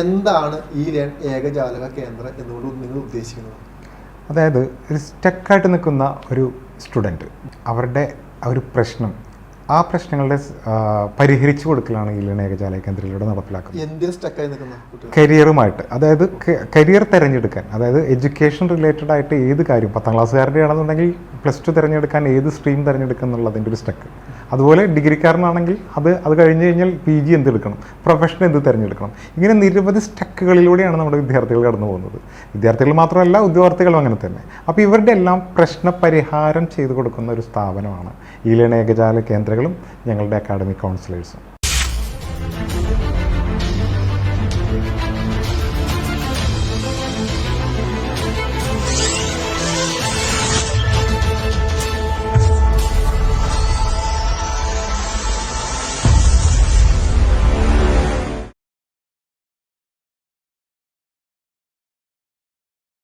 എന്താണ് ഈ ഏകജാലക കേന്ദ്രം എന്നുകൊണ്ട് നിങ്ങൾ ഉദ്ദേശിക്കുന്നത്? അതായത് ഒരു സ്റ്റക്കായിട്ട് നിൽക്കുന്ന ഒരു സ്റ്റുഡൻറ്റ്, അവരുടെ ഒരു പ്രശ്നം, ആ പ്രശ്നങ്ങളുടെ പരിഹരിച്ചു കൊടുക്കലാണ് ഈ ഏകജാലക കേന്ദ്രത്തിലൂടെ നടപ്പിലാക്കുന്നത്. എന്തിന് സ്റ്റക്കായി നിൽക്കുന്ന കരിയറുമായിട്ട്, അതായത് കരിയർ തിരഞ്ഞെടുക്കാൻ, അതായത് എഡ്യൂക്കേഷൻ റിലേറ്റഡ് ആയിട്ട് ഏത് കാര്യം, 10ാം ക്ലാസ്സുകാരുടെ ആണെന്നുണ്ടെങ്കിൽ +2 തിരഞ്ഞെടുക്കാൻ ഏത് സ്ട്രീം തിരഞ്ഞെടുക്കുക എന്നുള്ളതിൻ്റെ ഒരു സ്റ്റക്ക്. അതുപോലെ ഡിഗ്രിക്കാരനാണെങ്കിൽ അത് കഴിഞ്ഞ് കഴിഞ്ഞാൽ PG എന്തെടുക്കണം, പ്രൊഫഷൻ എന്ത് തിരഞ്ഞെടുക്കണം, ഇങ്ങനെ നിരവധി സ്റ്റക്കുകളിലൂടെയാണ് നമ്മുടെ വിദ്യാർത്ഥികൾ കടന്നു പോകുന്നത്. വിദ്യാർത്ഥികൾ മാത്രമല്ല, ഉദ്യോഗാർത്ഥികളും അങ്ങനെ തന്നെ. അപ്പോൾ ഇവരുടെ എല്ലാം പ്രശ്ന പരിഹാരം ചെയ്തു കൊടുക്കുന്ന ഒരു സ്ഥാപനമാണ് ഈ ഏകജാല കേന്ദ്രങ്ങളും ഞങ്ങളുടെ അക്കാഡമിക് കൗൺസിലേഴ്സും.